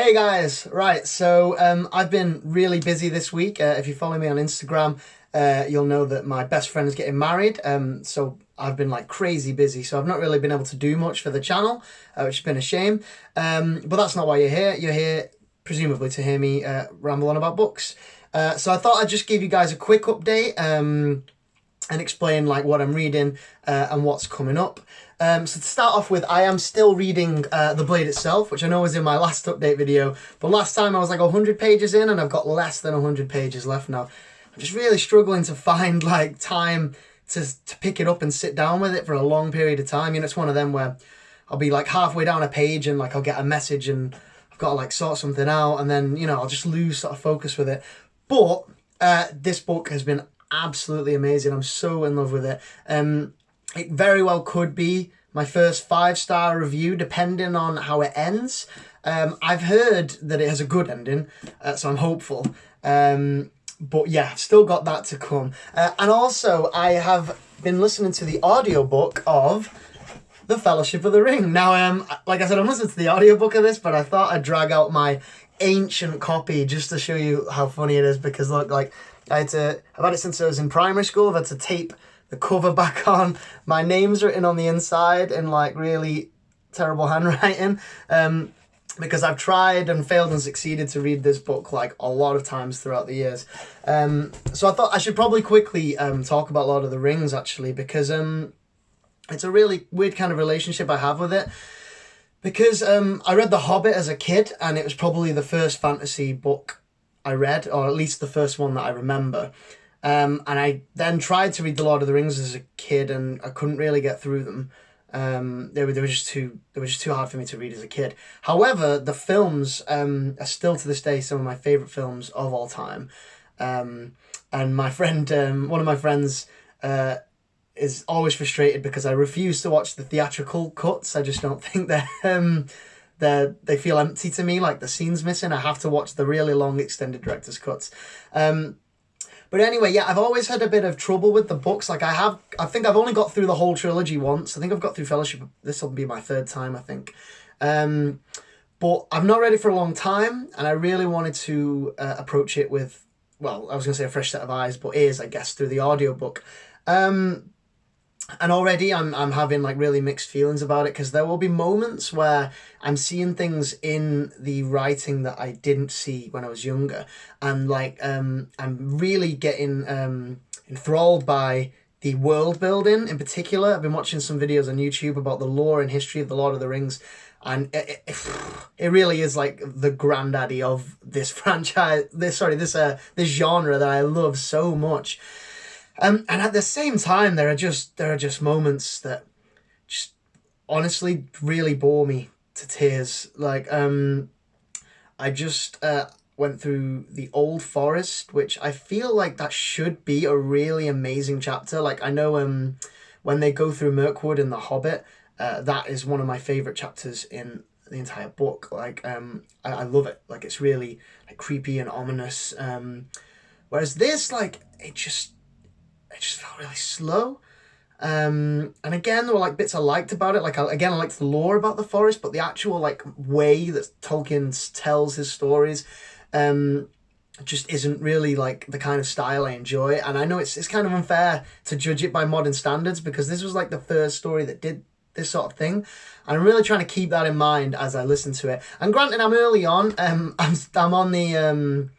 Hey guys, right, so I've been really busy this week. If you follow me on Instagram, you'll know that my best friend is getting married. So I've been like crazy busy, so I've not really been able to do much for the channel, which has been a shame. But that's not why you're here. You're here presumably to hear me ramble on about books. So I thought I'd just give you guys a quick update and explain like what I'm reading and what's coming up. So to start off with, I am still reading The Blade itself, which I know was in my last update video, but last time I was like 100 pages in and I've got less than 100 pages left now. I'm just really struggling to find like time to pick it up and sit down with it for a long period of time. You know, it's one of them where I'll be like halfway down a page and like I'll get a message and I've got to like sort something out, and then, you know, I'll just lose sort of focus with it. But this book has been absolutely amazing. I'm so in love with it. It very well could be my first 5-star review, depending on how it ends. I've heard that it has a good ending, so I'm hopeful. But yeah, still got that to come. And also, I have been listening to the audiobook of The Fellowship of the Ring. Now, like I said, I'm listening to the audiobook of this, but I thought I'd drag out my ancient copy just to show you how funny it is, because look, like, I've had it since I was in primary school. I've had to tape the cover back on. My name's written on the inside in like really terrible handwriting, because I've tried and failed and succeeded to read this book like a lot of times throughout the years. So I thought I should probably quickly talk about Lord of the Rings, actually, because it's a really weird kind of relationship I have with it. Because I read The Hobbit as a kid, and it was probably the first fantasy book I read, or at least the first one that I remember. And I then tried to read The Lord of the Rings as a kid, and I couldn't really get through them. They were just too hard for me to read as a kid. However, the films are still to this day some of my favourite films of all time. And my friend, one of my friends, is always frustrated because I refuse to watch the theatrical cuts. I just don't think they feel empty to me, like the scene's missing. I have to watch the really long extended director's cuts. But anyway, yeah, I've always had a bit of trouble with the books. Like I think I've only got through the whole trilogy once. I think I've got through Fellowship. This will be my third time, I think. But I've not read it for a long time, and I really wanted to approach it with, well, I was going to say a fresh set of eyes, but ears, I guess, through the audiobook. And already I'm having like really mixed feelings about it, because there will be moments where I'm seeing things in the writing that I didn't see when I was younger. And like I'm really getting enthralled by the world building in particular. I've been watching some videos on YouTube about the lore and history of the Lord of the Rings, and it really is like the granddaddy of this franchise, this genre that I love so much. And at the same time, there are just moments that just honestly really bore me to tears. Like I just went through the Old Forest, which I feel like that should be a really amazing chapter. Like I know when they go through Mirkwood in The Hobbit, that is one of my favourite chapters in the entire book. Like I love it. Like it's really like creepy and ominous. Whereas this, like, it just felt really slow. And again, there were like bits I liked about it. Like I liked the lore about the forest, but the actual like way that Tolkien tells his stories just isn't really like the kind of style I enjoy. And I know it's kind of unfair to judge it by modern standards, because this was like the first story that did this sort of thing. And I'm really trying to keep that in mind as I listen to it. And granted, I'm early on. I'm on the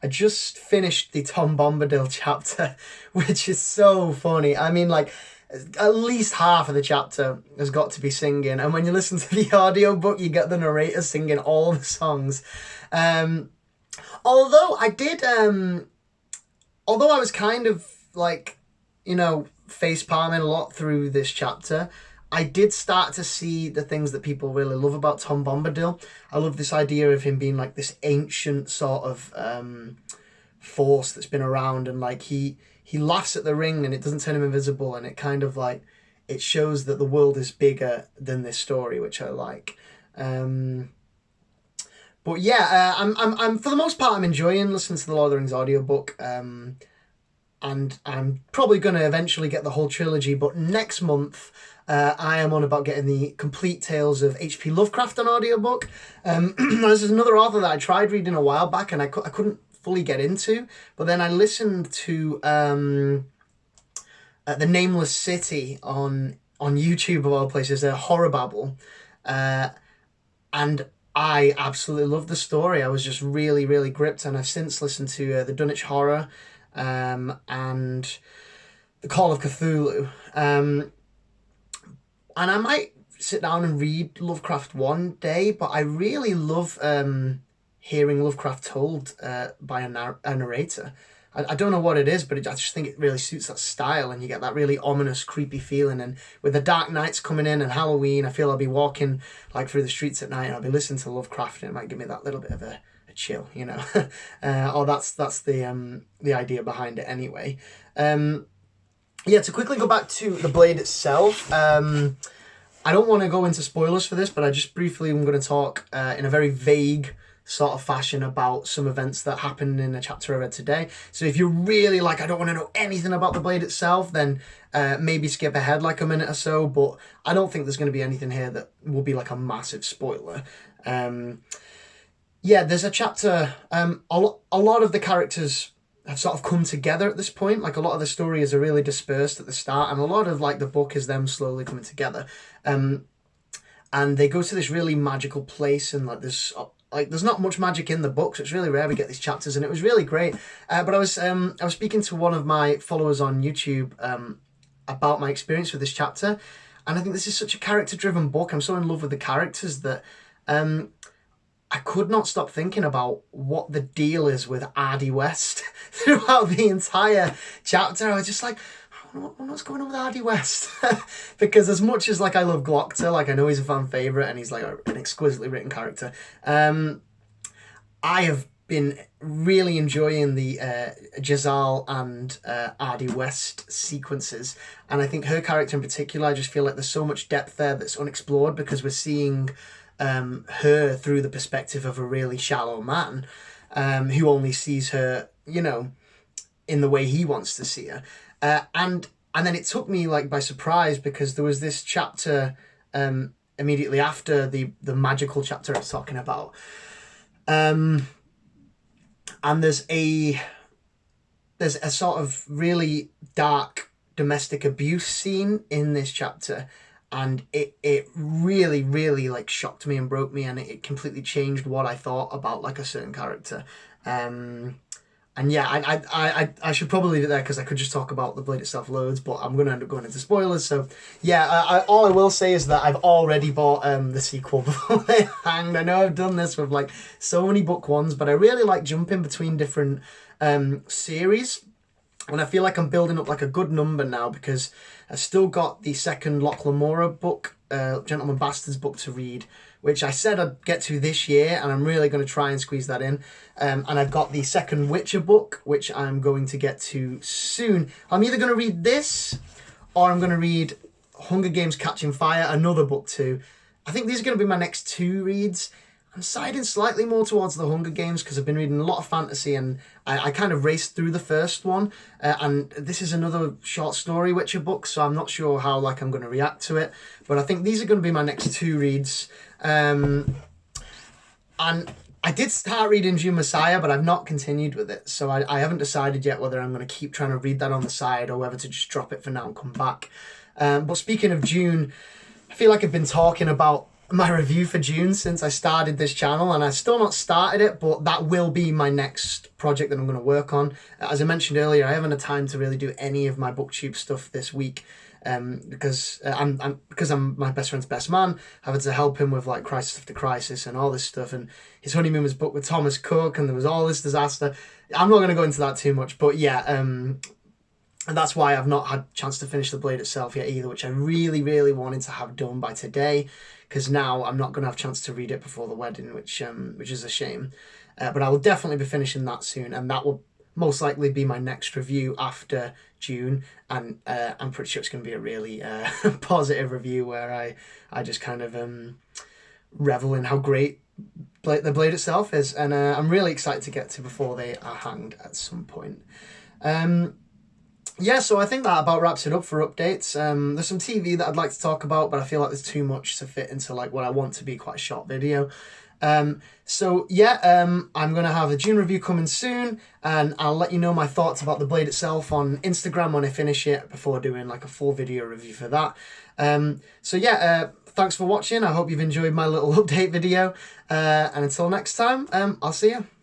I just finished the Tom Bombadil chapter, which is so funny. I mean, like, at least half of the chapter has got to be singing. And when you listen to the audiobook, you get the narrator singing all the songs. Although I was kind of, like, you know, face palming a lot through this chapter, I did start to see the things that people really love about Tom Bombadil. I love this idea of him being like this ancient sort of force that's been around, and like he laughs at the ring and it doesn't turn him invisible, and it kind of like, it shows that the world is bigger than this story, which I like. But yeah, I'm for the most part, I'm enjoying listening to the Lord of the Rings audiobook. And I'm probably going to eventually get the whole trilogy, but next month I am on about getting the complete tales of H.P. Lovecraft on audiobook. This is another author that I tried reading a while back and I couldn't fully get into, but then I listened to The Nameless City on YouTube, of all places, Horror Babble, and I absolutely loved the story. I was just really, really gripped, and I've since listened to The Dunwich Horror and The Call of Cthulhu. And I might sit down and read Lovecraft one day, but I really love hearing Lovecraft told by a narrator. I don't know what it is, but I just think it really suits that style, and you get that really ominous, creepy feeling. And with the dark nights coming in and Halloween, I feel I'll be walking like through the streets at night and I'll be listening to Lovecraft, and it might give me that little bit of a chill, you know. Or that's the idea behind it anyway. Yeah, to quickly go back to the Blade itself, I don't want to go into spoilers for this, but I just briefly am going to talk in a very vague sort of fashion about some events that happened in a chapter I read today. So if you're really like, I don't want to know anything about the Blade itself, then maybe skip ahead like a minute or so, but I don't think there's going to be anything here that will be like a massive spoiler. Yeah, there's a chapter, a lot of the characters have sort of come together at this point. Like a lot of the stories are really dispersed at the start, and a lot of like the book is them slowly coming together. And they go to this really magical place, and there's not much magic in the book, so it's really rare we get these chapters, and it was really great. But I was speaking to one of my followers on YouTube about my experience with this chapter, and I think this is such a character-driven book. I'm so in love with the characters that I could not stop thinking about what the deal is with Ardy West throughout the entire chapter. I was just like, what's going on with Ardy West? Because as much as like I love Glockter, like I know he's a fan favourite and he's like an exquisitely written character, I have been really enjoying the Jazal and Ardy West sequences, and I think her character in particular, I just feel like there's so much depth there that's unexplored, because we're seeing her through the perspective of a really shallow man who only sees her, you know, in the way he wants to see her. And then it took me like by surprise, because there was this chapter immediately after the magical chapter I was talking about. And there's a sort of really dark domestic abuse scene in this chapter. And it really, really like shocked me and broke me, and it completely changed what I thought about like a certain character. And yeah, I should probably leave it there, because I could just talk about the Blade itself loads, but I'm going to end up going into spoilers. So yeah, all I will say is that I've already bought the sequel before they hanged. I know I've done this with like so many book ones, but I really like jumping between different series. And I feel like I'm building up like a good number now, because I've still got the second Loch Lamora book, Gentleman Bastards book to read, which I said I'd get to this year, and I'm really going to try and squeeze that in. And I've got the second Witcher book, which I'm going to get to soon. I'm either going to read this, or I'm going to read Hunger Games Catching Fire, another book too. I think these are going to be my next two reads. I'm siding slightly more towards the Hunger Games, because I've been reading a lot of fantasy, and I kind of raced through the first one, and this is another short story Witcher book, so I'm not sure how like I'm going to react to it, but I think these are going to be my next two reads. And I did start reading Dune Messiah, but I've not continued with it, so I haven't decided yet whether I'm going to keep trying to read that on the side, or whether to just drop it for now and come back. But speaking of Dune, I feel like I've been talking about my review for Dune since I started this channel, and I've still not started it, but that will be my next project that I'm going to work on. As I mentioned earlier, I haven't had time to really do any of my booktube stuff this week, because I'm my best friend's best man. I've had to help him with like Crisis After Crisis and all this stuff, and his honeymoon was booked with Thomas Cook, and there was all this disaster. I'm not going to go into that too much, but yeah, and that's why I've not had a chance to finish the Blade itself yet either, which I really, really wanted to have done by today, because now I'm not going to have a chance to read it before the wedding, which is a shame. But I will definitely be finishing that soon, and that will most likely be my next review after June, and I'm pretty sure it's going to be a really positive review, where I just kind of revel in how great the Blade itself is, and I'm really excited to get to before they are hanged at some point. yeah, so I think that about wraps it up for updates. There's some TV that I'd like to talk about, but I feel like there's too much to fit into like what I want to be quite a short video. So yeah, I'm gonna have a June review coming soon, and I'll let you know my thoughts about the blade itself on Instagram when I finish it before doing like a full video review for that. So yeah, thanks for watching. I hope you've enjoyed my little update video, and until next time, I'll see you.